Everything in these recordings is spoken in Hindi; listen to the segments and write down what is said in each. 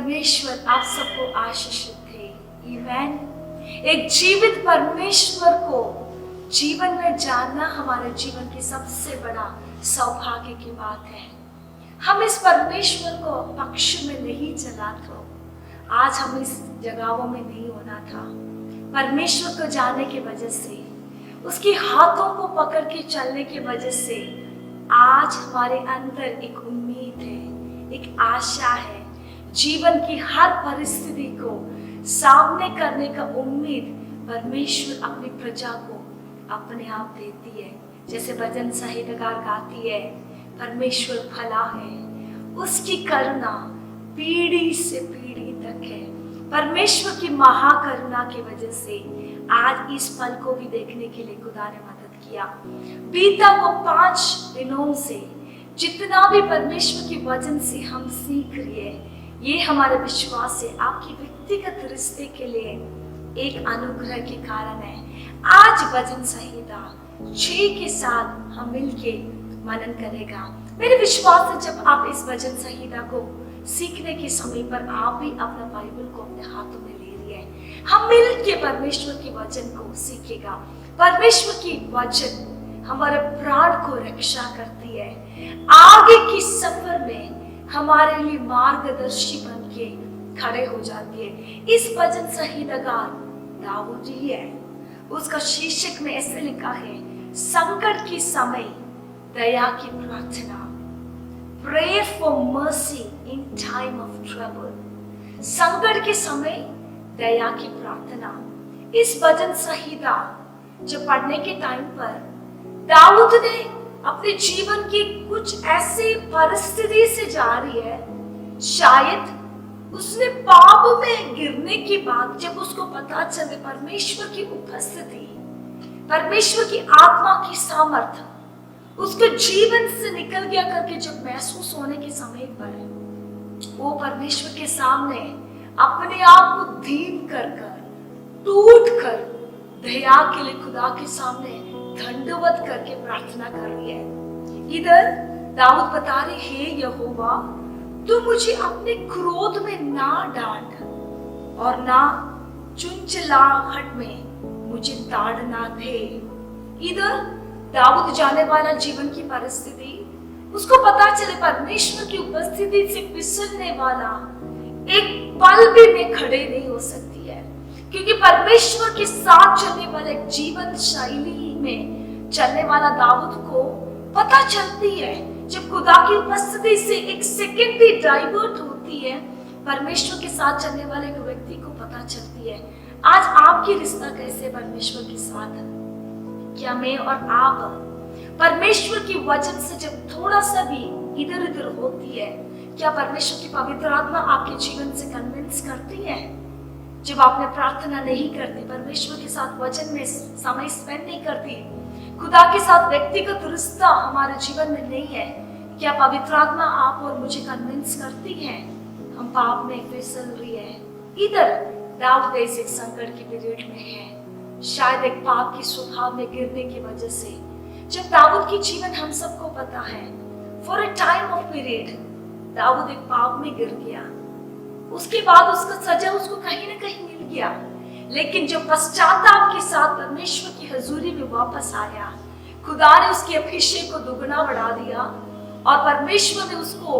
परमेश्वर आप सबको आशीषित दे। आमीन। एक जीवित परमेश्वर को जीवन में जानना हमारे जीवन की सबसे बड़ा सौभाग्य की बात है। हम इस परमेश्वर को पक्ष में नहीं चला तो आज हम इस जगहों में नहीं होना था। परमेश्वर को जानने की वजह से, उसके हाथों को पकड़ के चलने की वजह से आज हमारे अंदर एक उम्मीद है, एक आशा है। जीवन की हर परिस्थिति को सामने करने का उम्मीद परमेश्वर अपनी प्रजा को अपने आप देती है। जैसे भजन संगीतकार गाती है, परमेश्वर भला है, उसकी करुणा पीढ़ी से पीढ़ी तक है। परमेश्वर की महाकरुणा की वजह से आज इस पल को भी देखने के लिए खुदा ने मदद किया। बीता वो 5 दिनों से जितना भी परमेश्वर के वचन से हम सीख रहे हैं, ये हमारे विश्वास से आपकी व्यक्तिगत रिश्ते के लिए एक अनुग्रह के कारण है। आज भजन संहिता 6 के साथ हम मिलके मनन करेगा। मेरे विश्वास है जब आप इस भजन संहिता को सीखने के समय पर आप भी अपना बाइबल को अपने हाथों में ले रही है, हम मिलके परमेश्वर के वचन को सीखेगा। परमेश्वर की वचन हमारे प्राण को रक्षा करती है, आगे की सफर में हमारे लिए मार्गदर्शी बन के खड़े हो जाती है। इस भजन संगीतकार दाऊद ही है। उसका शीर्षक में ऐसे लिखा है, संकट की समय दया की प्रार्थना, prayer for mercy in time of trouble. संकट के समय दया की प्रार्थना। इस भजन संहिता जब पढ़ने के टाइम पर दाऊद ने अपने जीवन की कुछ ऐसी परिस्थिति से जा रही है, शायद उसने पाप में गिरने की बात जब उसको पता चले परमेश्वर की उपस्थिति, परमेश्वर की आत्मा की सामर्थ्य उसके जीवन से निकल गया करके जब महसूस होने के समय पर वो परमेश्वर के सामने अपने आप को दीन कर टूट कर दया के लिए खुदा के सामने दंडवत करके प्रार्थना कर रही है। इधर दाऊद बता रहे, हे यहोवा, तू मुझे अपने क्रोध में ना डांट और ना चुंचलाहट में मुझे ताड़ना दे। इधर दाऊद जाने वाला जीवन की परिस्थिति, उसको पता चले परमेश्वर की उपस्थिति से फिसलने वाला एक पल भी में खड़े नहीं हो सकती है, क्योंकि परमेश्वर के साथ चलने वाले जीवन शैली में चलने वाला दाऊद को पता चलती है, जब खुदा की उपस्थिति से एक सेकंड भी डाइवर्ट होती है, परमेश्वर के साथ चलने वाले एक व्यक्ति को पता चलती है। आज आपकी रिश्ता कैसे परमेश्वर के साथ है? क्या मैं और आप परमेश्वर की वचन से जब थोड़ा सा भी इधर उधर होती है, क्या परमेश्वर की पवित्र आत्मा आपके जीवन से कन्विंस करती है? जब आपने प्रार्थना नहीं करती, परमेश्वर के साथ वचन में समय स्पेंड नहीं करती, खुदा के साथ व्यक्तिगत रिश्ता हमारे जीवन में नहीं है, क्या पवित्र आत्मा आप और मुझे कन्विंस करती है हम पाप में फिसल रही है? इधर दाऊद इस एक संकट की पीरियड में है, शायद एक पाप की स्वभाव में गिरने की वजह से। जब दाऊद की जीवन हम सबको पता है, for a time of period Dawood एक पाप में गिर गया, उसके बाद उसका सजा उसको कहीं ना कहीं मिल गया, लेकिन जब पश्चाताप के साथ परमेश्वर की हजूरी में वापस आया, खुदा ने उसके अभिषेक को दुगना बढ़ा दिया और परमेश्वर ने उसको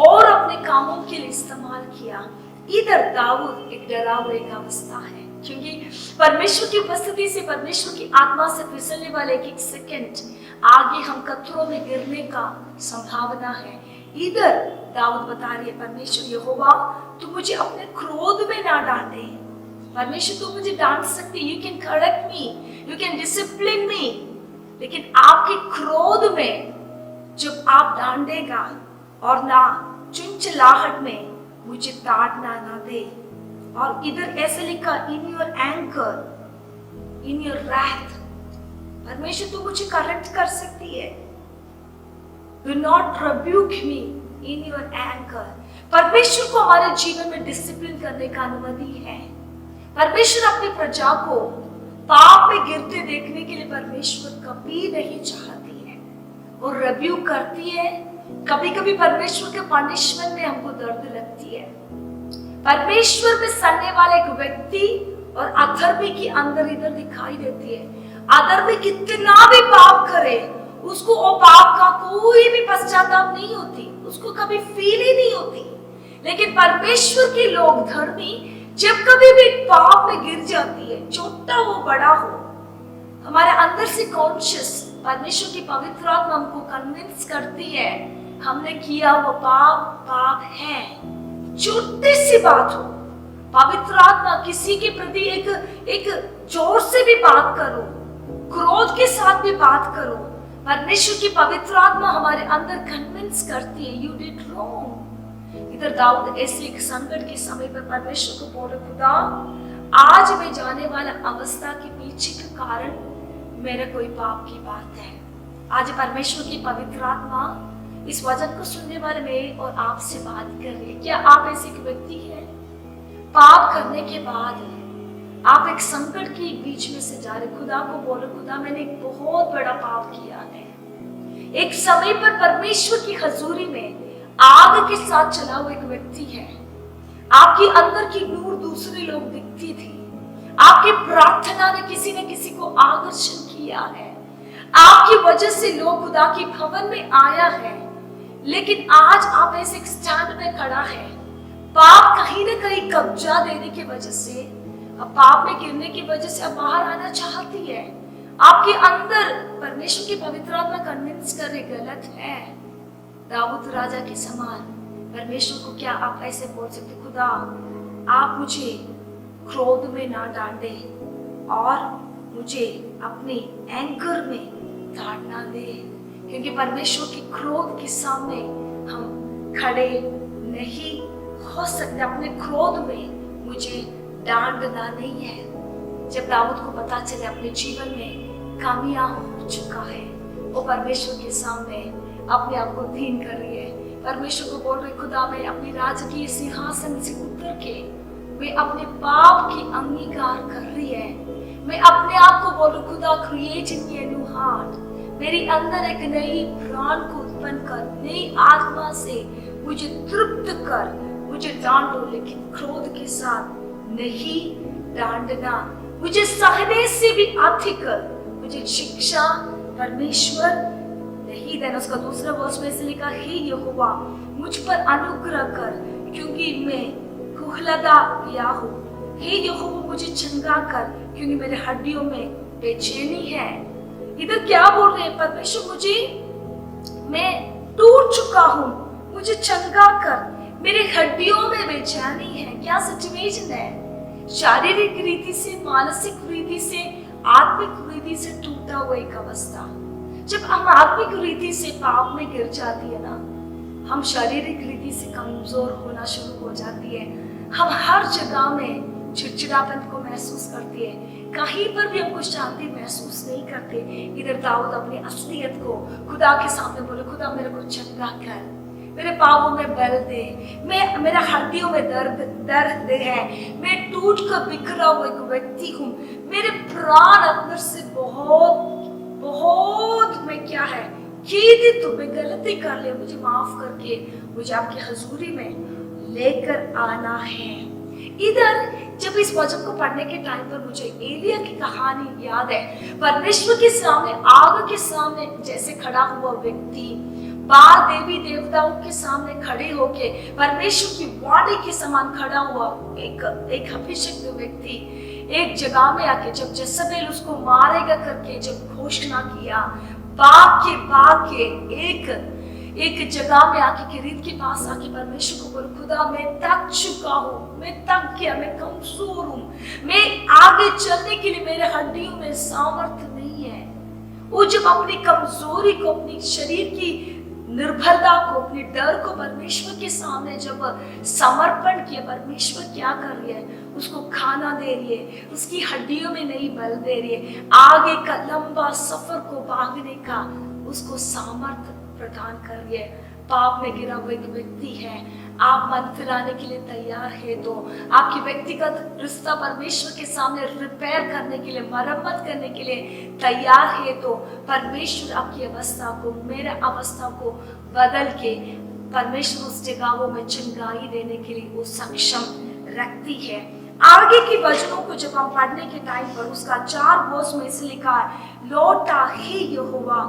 और अपने कामों के लिए इस्तेमाल किया। इधर दाऊद एक डरा हुए का अवस्था है, क्योंकि परमेश्वर की उपस्थिति से, परमेश्वर की आत्मा से फिसलने वाले एक सेकंड आगे हम कत्थरों में गिरने का संभावना है। इधर दाऊद बता रही है, परमेश्वर यहोवा, तू मुझे अपने क्रोध में ना डांटे। परमेश्वर तू मुझे डांट सकती, you can correct me, you can discipline me, लेकिन आपके क्रोध में जब आप डांटेगा और ना चुंचलाहट में मुझे ताड़ना ना दे। और इधर ऐसे लिखा, in your anger, in your wrath, परमेश्वर तू मुझे करेक्ट कर सकती है, do not rebuke me in your anger. परमेश्वर को हमारे जीवन में डिसिप्लिन करने का अनुमति है। परमेश्वर अपनी प्रजा को पाप में गिरते देखने के लिए परमेश्वर कभी नहीं चाहती है, वो रिब्यूक करती है। कभी कभी परमेश्वर के पनिशमेंट में हमको दर्द लगती है, परमेश्वर पे सड़ने वाला एक व्यक्ति और अधर्मी की अंदर इधर दिखाई देती है। अधर्मी कितना भी पाप करे, उसको वो पाप का कोई भी पश्चाताप नहीं होती, उसको कभी फील ही नहीं होती। लेकिन परमेश्वर के लोग, धर्मी, जब कभी भी पाप में गिर जाती है, छोटा हो बड़ा हो, हमारे अंदर से कॉन्शियस परमेश्वर की पवित्र आत्मा हमको कन्विंस करती है हमने किया वो पाप है। छोटी सी बात हो, पवित्र आत्मा किसी के प्रति एक जोर से भी बात करो, क्रोध के साथ भी बात करो, परमेश्वर की पवित्र आत्मा हमारे अंदर कन्विंस करती है यू डिड रॉन्ग। इधर दाऊद ऐसे एक संकट के समय पर परमेश्वर को बोले, खुदा आज मैं जाने वाला अवस्था के पीछे का कारण मेरा कोई पाप की बात है। आज परमेश्वर की पवित्र आत्मा इस वचन को सुनने वाले में और आपसे बात कर रही है। क्या आप ऐसे एक व्यक्ति हैं, पाप करने के बाद आप एक संकट के बीच में से जा रहे, खुदा को बोलो, खुदा मैंने एक बहुत बड़ा पाप किया है। एक समय पर परमेश्वर की हजूरी में आग के साथ चला हुआ एक व्यक्ति है। आपके अंदर की नूर दूसरे लोग दिखती थी, आपकी प्रार्थना ने किसी न किसी को आकर्षण किया है, आपकी वजह से लोग खुदा की भवन में आया है। लेकिन आज आप ऐसे एक स्टैंड में खड़ा है, पाप कहीं न कहीं कब्जा देने की वजह से, अब पाप में गिरने की वजह से अब बाहर आना चाहती है। आपके अंदर परमेश्वर की पवित्र आत्मा कन्विंस करे गलत है। दाऊद राजा के समान परमेश्वर को क्या आप ऐसे बोल सकते, खुदा आप मुझे क्रोध में ना डांटे और मुझे अपने एंकर में डांटना दे, क्योंकि परमेश्वर के क्रोध के सामने हम खड़े नहीं हो सकते। अपने क्रोध में मुझे डांटना नहीं है। जब दाऊद को पता चले अपने जीवन में कामयाब हो चुका है, वो परमेश्वर के सामने अपने आप को दीन कर रही है, परमेश्वर को बोल रही, खुदा मैं अपने राज की सिंहासन से उतर के मैं अपने पाप की अंगीकार कर रही है। मैं अपने आप को बोलूं, खुदा create in me a new heart, मेरे अंदर एक नई प्राण को उत्पन्न कर, नई आत्मा से मुझे तृप्त कर, मुझे डांटो लेकिन क्रोध के साथ नहीं डांटना, मुझे सहने से भी अधिक मुझे शिक्षा परमेश्वर नहीं देना। उसका दूसरा वर्ष में से लिखा, हे यहोवा मुझ पर अनुग्रह कर क्योंकि मैं कुहलता गया हूँ। हे यहोवा मुझे चंगा कर क्योंकि मेरे हड्डियों में बेचैनी है। इधर क्या बोल रहे हैं परमेश्वर, मैं टूट चुका हूँ, मुझे चंगा कर, मेरे हड्डियों में बेचैनी है। क्या सिचुएशन है, शारीरिक रीति से, मानसिक रीति से, आत्मिक रीति से टूटा हुआ एक अवस्था। जब हम आत्मिक रीति से पाप में गिर जाती है ना, हम शारीरिक रीति से कमजोर होना शुरू हो जाती है। हम हर जगह में चिड़चिड़ापन को महसूस करती है, कहीं पर भी हमको शांति महसूस नहीं करते। इधर दाऊद अपनी असलियत को खुदा के सामने बोले, खुदा मेरे को चंगा कर, मेरे पापों में बल दे, मैं मेरा हड्डियों में दर्द है, मैं टूट कर बिखरा हुआ एक व्यक्ति हूँ, मेरे प्राण अंदर से बहुत मैं क्या है खेदित हूँ, मैं गलती कर ले, मुझे माफ करके मुझे आपकी हजूरी में लेकर आना है। इधर जब इस वचन को पढ़ने के टाइम पर मुझे एलिया की कहानी याद है। परमेश्वर के सामने, आग के सामने जैसे खड़ा हुआ व्यक्ति, बाल देवी देवताओं के सामने खड़े होके परमेश्वर की वाणी के समान खड़ा हुआ एक अभिषिक्त व्यक्ति एक जगह में आके, जब जज़ेबेल उसको मारेगा करके जब घोषणा किया, बाग के एक जगह में आके किरीत के पास आके परमेश्वर को बोलो, खुदा मैं थक चुका हूँ, मैं थक गया, मैं कमजोर हूँ, मैं आगे चलने के लिए मेरे हड्डियों में सामर्थ्य नहीं है। वो जब अपनी कमजोरी को, अपनी शरीर की निर्भरता को, अपने डर को परमेश्वर के सामने जब समर्पण किया, परमेश्वर क्या कर रही है, उसको खाना दे रही है, उसकी हड्डियों में नई बल दे रही है, आगे का लंबा सफर को भागने का उसको सामर्थ्य प्रदान कर रही है। पाप में गिरा हुआ एक व्यक्ति है, आप मन फिराने के लिए तैयार है तो, आपकी व्यक्तिगत रिश्ता परमेश्वर के सामने रिपेयर करने के लिए, मरम्मत करने के लिए तैयार है तो, परमेश्वर आपकी अवस्था को, मेरा अवस्था को बदल के परमेश्वर उस जगहों में चंगाई देने के लिए वो सक्षम रखती है। आगे की वचनों को जब हम पढ़ने के टाइम पर उसका 4 वर्ष में से लिखा है, लौटा हे यहोवा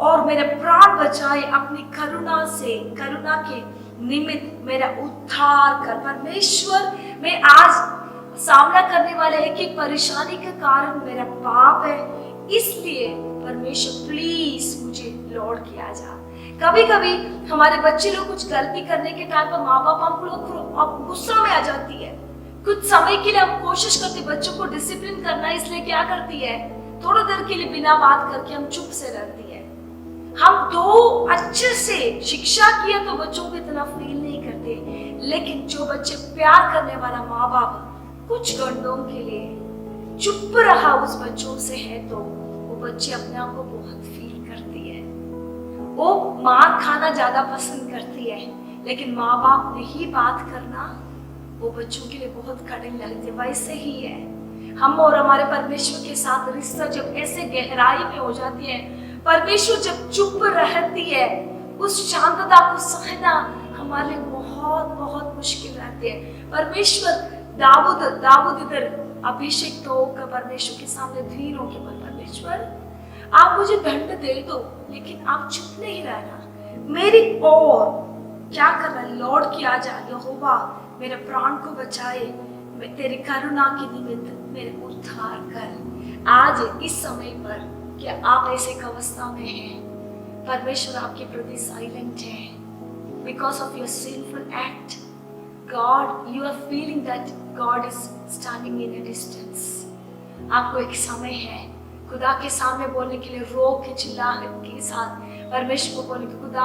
और मेरे प्राण बचाए, अपनी करुणा के निमित्त मेरा उद्धार कर। परमेश्वर, मैं आज सामना करने वाले एक परेशानी का कारण मेरा पाप है, इसलिए परमेश्वर प्लीज मुझे लौट किया जा। कभी कभी हमारे बच्चे लोग कुछ गलती करने के टाइम पर माँ बाप हम लोग गुस्सा में आ जाती है। कुछ समय के लिए हम कोशिश करते बच्चों को डिसिप्लिन करना, इसलिए क्या करती है, थोड़ी देर के लिए बिना बात करके हम चुप से रहती है। हम दो अच्छे से शिक्षा किया तो बच्चों को इतना फील नहीं करते, लेकिन जो बच्चे प्यार करने वाला माँ बाप कुछ घंटों के लिए चुप रहा उस बच्चों से है, तो वो बच्चे अपने आप को बहुत फील करती है। वो मार खाना ज्यादा पसंद करती है, लेकिन माँ बाप ने ही बात करना वो बच्चों के लिए बहुत कठिन लगती है। वैसे ही है हम और हमारे परमेश्वर के साथ रिश्ता जब ऐसे गहराई में हो जाती है, परमेश्वर जब चुप रहती है, उस शांतता को सहना हमारे लिए बहुत बहुत मुश्किल रहती है। परमेश्वर दाऊद इधर अभिषेक तो होकर परमेश्वर के सामने धीर होकर, परमेश्वर आप मुझे दंड दे दो, लेकिन आप चुप नहीं रहना, मेरी और क्या करना, लौट के आ जा यहोवा, मेरे प्राण को बचाए, तेरी करुणा के निमित्त मेरे उद्धार कर। आज इस समय पर क्या आप ऐसे एक अवस्था में हैं, परमेश्वर आपके प्रति साइलेंट है because of your sinful act, God you are feeling that God is standing in a distance. आपको एक समय है खुदा के सामने बोलने के लिए, रो के चिल्लाहट के साथ परमेश्वर को बोलने के, खुदा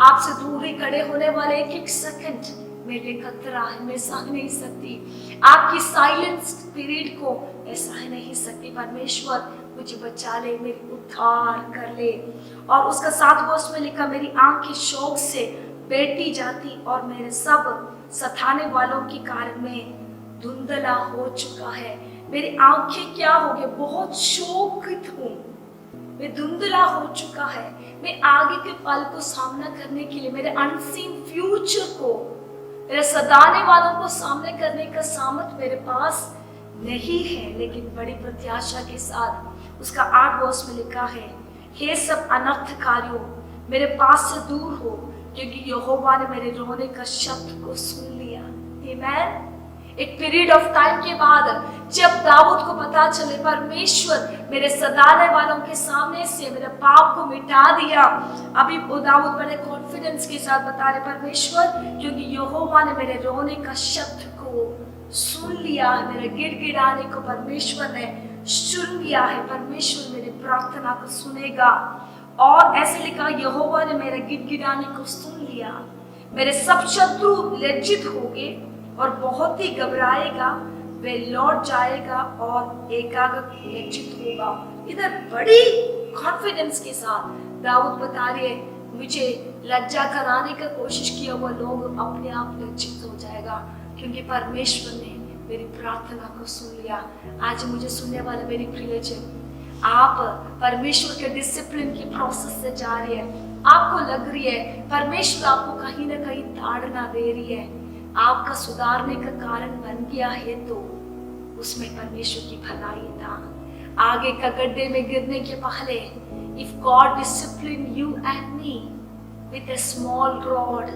आपसे दूरी खड़े होने वाले एक एक सेकंड मेरे लिए खतरा है, मैं सह नहीं सकती, आपकी साइलेंस पीरियड को मैं सह नहीं सकती, परमेश्वर मुझे बचा ले, मेरी उद्धार कर ले। और उसका 7 वर्ष में लिखा, मेरी आंखें शोक से बैठी जाती और मेरे सब सताने वालों के कारण में धुंधला हो चुका है। मेरी आंखें क्या हो गई, बहुत शोकित हूँ, मैं धुंधला हो चुका है, मैं आगे के पल को सामना करने के लिए, मेरे अनसीन फ्यूचर को, मेरे सताने वालों को सामने करने का सामर्थ मेरे पास नहीं है, लेकिन बड़ी प्रत्याशा के साथ उसका 8 वर्ष में लिखा है, हे सब अनर्थकारियों मेरे पास से दूर हो, क्योंकि यहोवा ने मेरे रोने का शब्द को सुन लिया। आमीन। एक पीरियड ऑफ टाइम के बाद जब दाऊद को पता चले परमेश्वर मेरे सताने वालों के सामने से मेरे पाप को मिटा दिया, अभी वो दाऊद बड़े कॉन्फिडेंस के साथ बता रहे, परमेश्वर क्योंकि यहोवा ने मेरे रोने का शब्द को सुन लिया है, मेरे गिड़गिड़ाने को परमेश्वर ने सुन लिया है, परमेश्वर मेरी प्रार्थना को सुनेगा। और ऐसे लिखा, यहोवा ने मेरे गिड़गिड़ाने को सुन लिया, मेरे सब शत्रु लज्जित होंगे और बहुत ही घबराएगा, वे लौट जाएगा और एकाग्र लज्जित होगा। इधर बड़ी कॉन्फिडेंस के साथ दाऊद बता रहे, मुझे लज्जा कराने का कोशिश किया हुआ लोग अपने आप लज्जित हो जाएगा, क्योंकि परमेश्वर ने मेरी प्रार्थना को सुन लिया। आज मुझे सुनने वाले मेरी प्रियजन, आप परमेश्वर के डिसिप्लिन की प्रोसेस से जा रही है, आपको लग रही है परमेश्वर आपको कहीं ना कहीं ताड़ना दे रही है, आपका सुधारने का कारण बन गया है, तो उसमें परमेश्वर की भलाई था। आगे का गड्ढे में गिरने के पहले, if God discipline you and me with a small rod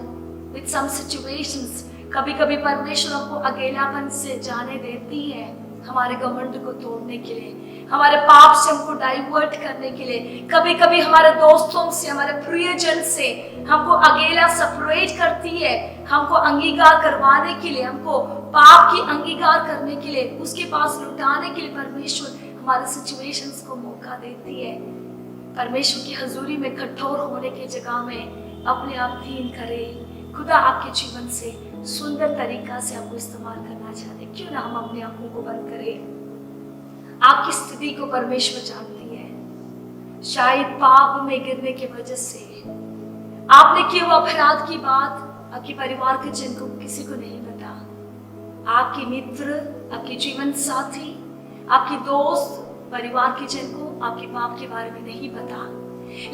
with some situations, कभी कभी परमेश्वर आपको अकेलापन से जाने देती है, हमारे घमंड को तोड़ने के लिए, हमारे पाप से हमको डाइवर्ट करने के लिए, कभी कभी हमारे दोस्तों से, हमारे प्रियजन से हमको अकेला सेपरेट करती है, हमको अंगीकार करवाने के लिए, हमको पाप की अंगीकार करने के लिए, उसके पास लुटाने के लिए परमेश्वर हमारे सिचुएशंस को मौका देती है। परमेश्वर की हजूरी में कठोर होने की जगह में अपने आप दीन करें। खुदा आपके जीवन से सुंदर तरीका से आपको इस्तेमाल करना चाहते, क्यों ना हम अपने आंखों को बंद करें। आपकी स्थिति को परमेश्वर जानती है, शायद पाप में गिरने की वजह से आपने किए हुए अपराध की बात आपके परिवार के जन को किसी को नहीं पता, आपके मित्र, आपके जीवन साथी, आपके दोस्त, परिवार के जन को आपके पाप के बारे में नहीं पता,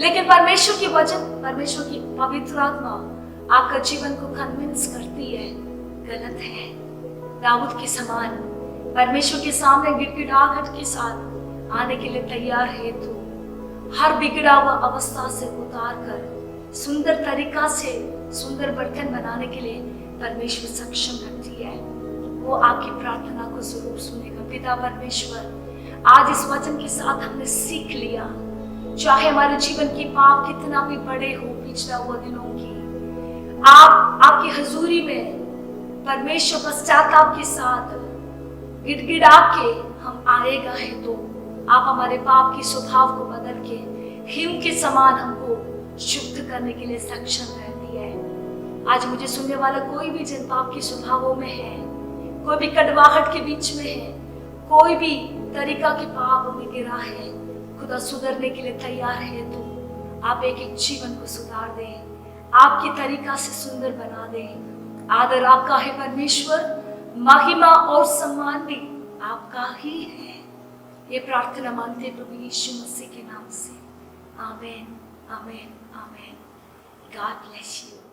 लेकिन परमेश्वर की वचन, परमेश्वर की पवित्र आत्मा आपका जीवन को कन्विंस करती है गलत है, दाऊद के समान परमेश्वर के सामने गिड़गिड़ाहट के साथ आने के लिए तैयार है। तो हर बिगड़ा हुआ अवस्था से उतार कर सुंदर तरीका से सुंदर बर्तन बनाने के लिए परमेश्वर सक्षम रखती है। वो आपकी प्रार्थना को जरूर सुनेगा। पिता परमेश्वर, आज इस वचन के साथ हमने सीख लिया, चाहे हमारे जीवन की पाप कितना भी बड़े हो, पिछड़ा हुआ दिनों की, आपकी हजूरी में परमेश्वर पश्चाताप के साथ गिड़गिड़ा के हम आएगा है तो आप हमारे पाप के स्वभाव को बदल के हिम के समान हमको शुद्ध करने के लिए सक्षम रहती है। आज मुझे सुनने वाला कोई भी जिन पाप के स्वभावों में है, कोई भी कड़वाहट के बीच में है, कोई भी तरीका के पाप में गिरा है, खुदा सुधरने के लिए तैयार है तो आप एक एक जीवन को सुधार दें, आपकी तरीका से सुंदर बना दें। आदर आपका है परमेश्वर, महिमा और सम्मान भी आपका ही है। ये प्रार्थना मांगते प्रभु यीशु मसीह के नाम से, आमीन, आमीन, आमीन। God bless you.